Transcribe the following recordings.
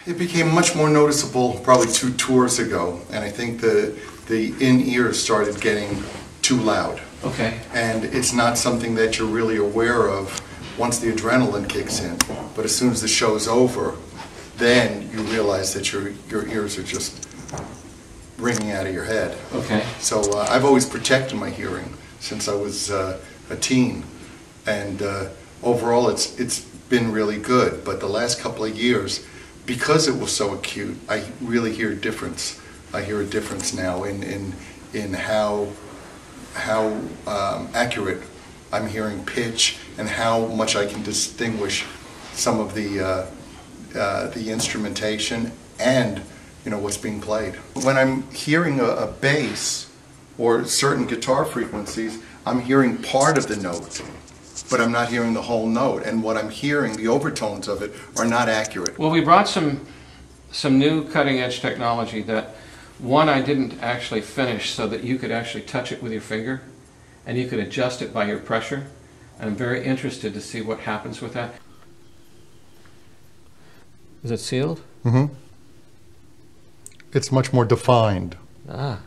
It became much more noticeable probably 2 tours ago, and I think the in-ears started getting too loud. Okay. And it's not something that you're really aware of once the adrenaline kicks in. But as soon as the show's over, then you realize that your ears are just ringing out of your head. Okay. So I've always protected my hearing since I was a teen, and overall it's been really good. But the last couple of years, because it was so acute, I really hear a difference. I hear a difference now in how accurate I'm hearing pitch and how much I can distinguish some of the instrumentation and what's being played. When I'm hearing a bass or certain guitar frequencies, I'm hearing part of the note, but I'm not hearing the whole note. And what I'm hearing, the overtones of it, are not accurate. Well, we brought some new cutting-edge technology that, one, I didn't actually finish so that you could actually touch it with your finger and you could adjust it by your pressure. And I'm very interested to see what happens with that. Is it sealed? Mm-hmm. It's much more defined. Ah.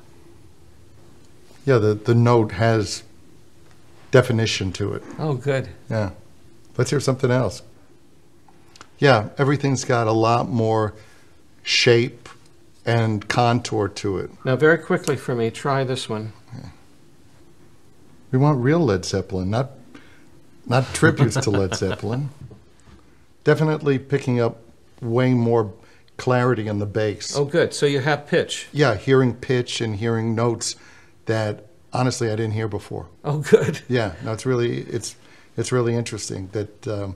Yeah, the note has definition to it. Oh, good. Yeah. Let's hear something else. Yeah, everything's got a lot more shape and contour to it. Now, very quickly for me, try this one. Yeah. We want real Led Zeppelin, not tributes to Led Zeppelin. Definitely picking up way more clarity in the bass. Oh, good. So you have pitch. Yeah, hearing pitch and hearing notes that honestly I didn't hear before. Oh, good. Yeah, no, it's really interesting that the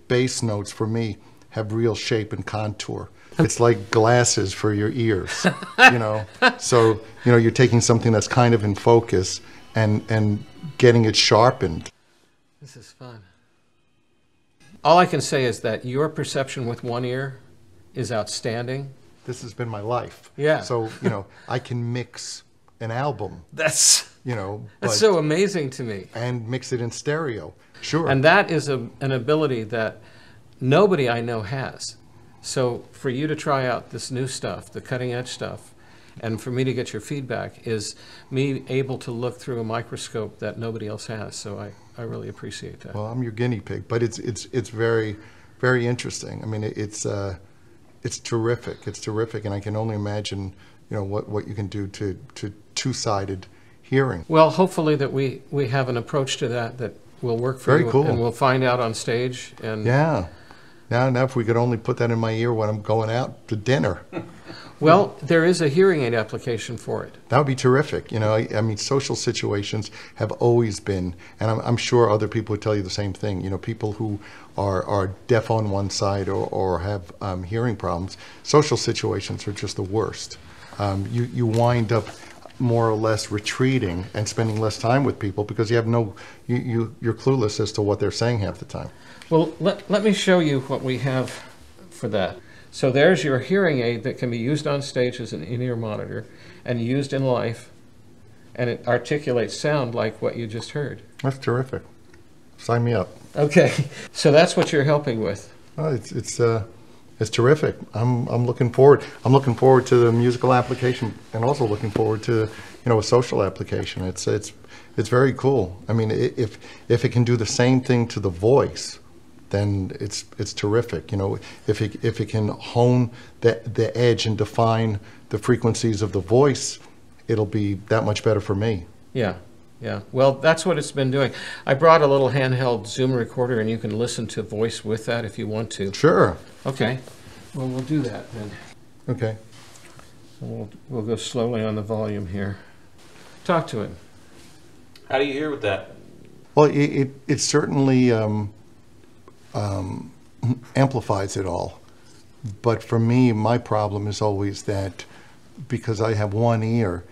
bass notes for me have real shape and contour. It's like glasses for your ears, So you're taking something that's kind of in focus and getting it sharpened. This is fun. All I can say is that your perception with one ear is outstanding. This has been my life. Yeah. So I can mix an album. That's so amazing to me. And mix it in stereo. Sure. And that is an ability that nobody I know has. So for you to try out this new stuff, the cutting edge stuff, and for me to get your feedback is me able to look through a microscope that nobody else has. So I really appreciate that. Well, I'm your guinea pig, but it's very, very interesting. I mean, it's terrific. It's terrific, and I can only imagine what you can do to two-sided hearing. Well, hopefully that we have an approach to that will work for you. Very cool. And we'll find out on stage. And yeah. Now if we could only put that in my ear when I'm going out to dinner. Well, there is a hearing aid application for it. That would be terrific. I mean, social situations have always been, and I'm sure other people would tell you the same thing. People who are deaf on one side or have hearing problems, social situations are just the worst. You wind up more or less retreating and spending less time with people because you have you're clueless as to what they're saying half the time. Well, let me show you what we have for that. So there's your hearing aid that can be used on stage as an in-ear monitor and used in life, and it articulates sound like what you just heard. That's terrific. Sign me up. Okay, so that's what you're helping with. It's terrific. I'm looking forward. I'm looking forward to the musical application, and also looking forward to a social application. It's very cool. I mean, if it can do the same thing to the voice, then it's terrific. If it can hone the edge and define the frequencies of the voice, it'll be that much better for me. Yeah. Yeah, well, that's what it's been doing. I brought a little handheld Zoom recorder, and you can listen to voice with that if you want to. Sure. Okay. Well, we'll do that then. Okay. So we'll go slowly on the volume here. Talk to him. How do you hear with that? Well, it certainly amplifies it all. But for me, my problem is always that because I have one ear,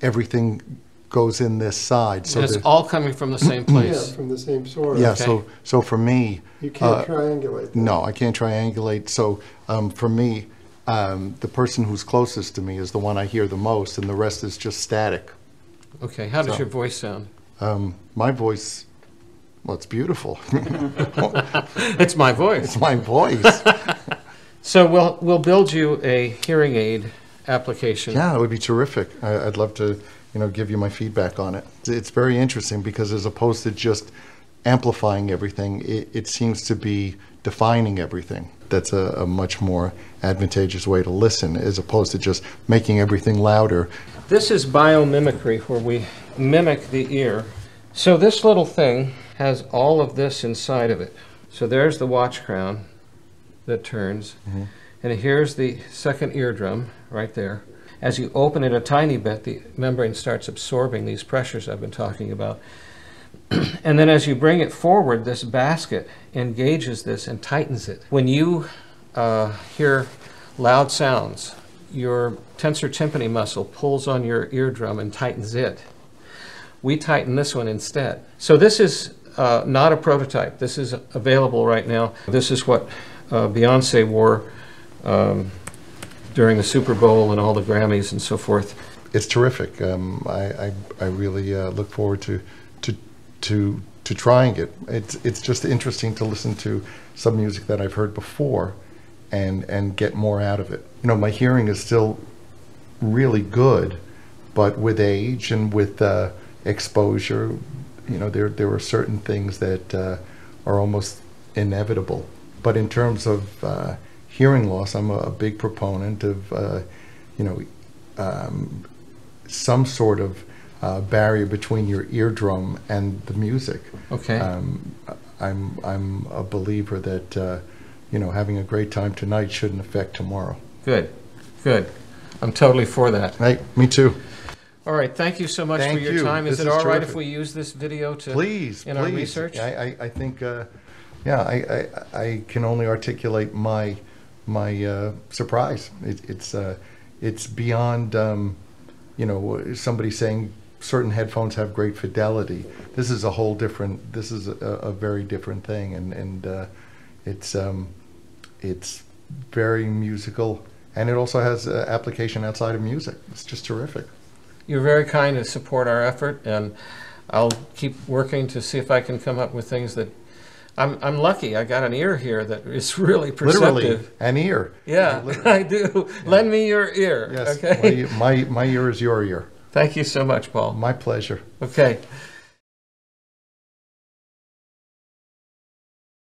everything goes in this side. So it's all coming from the same place. Yeah, from the same source. Yeah, okay. so for me... You can't triangulate that. No, I can't triangulate. So for me, the person who's closest to me is the one I hear the most, and the rest is just static. Okay, how does your voice sound? My voice, well, it's beautiful. It's my voice. It's my voice. So we'll build you a hearing aid application. Yeah, it would be terrific. I'd love to, give you my feedback on it. It's very interesting because as opposed to just amplifying everything, it seems to be defining everything. That's a much more advantageous way to listen as opposed to just making everything louder. This is biomimicry, where we mimic the ear. So this little thing has all of this inside of it. So there's the watch crown that turns, and here's the second eardrum right there. As you open it a tiny bit, the membrane starts absorbing these pressures I've been talking about. And then as you bring it forward, this basket engages this and tightens it. When you hear loud sounds, your tensor tympani muscle pulls on your eardrum and tightens it. We tighten this one instead. So this is not a prototype. This is available right now. This is what Beyonce wore during the Super Bowl and all the Grammys and so forth. It's terrific. I really look forward to trying it. It's just interesting to listen to some music that I've heard before and get more out of it. My hearing is still really good, but with age and with exposure, there are certain things that are almost inevitable. But in terms of hearing loss, I'm a big proponent of some sort of barrier between your eardrum and the music. Okay. I'm a believer that having a great time tonight shouldn't affect tomorrow. Good. I'm totally for that. Hey, me too. All right, thank you so much Thank for your you. time. Is This it is all right terrific. if we use this video to Please, in our please. research? I think, I can only articulate my surprise. It's beyond, somebody saying certain headphones have great fidelity. This is a very different thing, and it's very musical, and it also has application outside of music. It's just terrific. You're very kind to support our effort, and I'll keep working to see if I can come up with things that I'm lucky. I got an ear here that is really perceptive. Literally, an ear. Yeah, I do. Yeah. Lend me your ear. Yes. Okay. My ear is your ear. Thank you so much, Paul. My pleasure. Okay.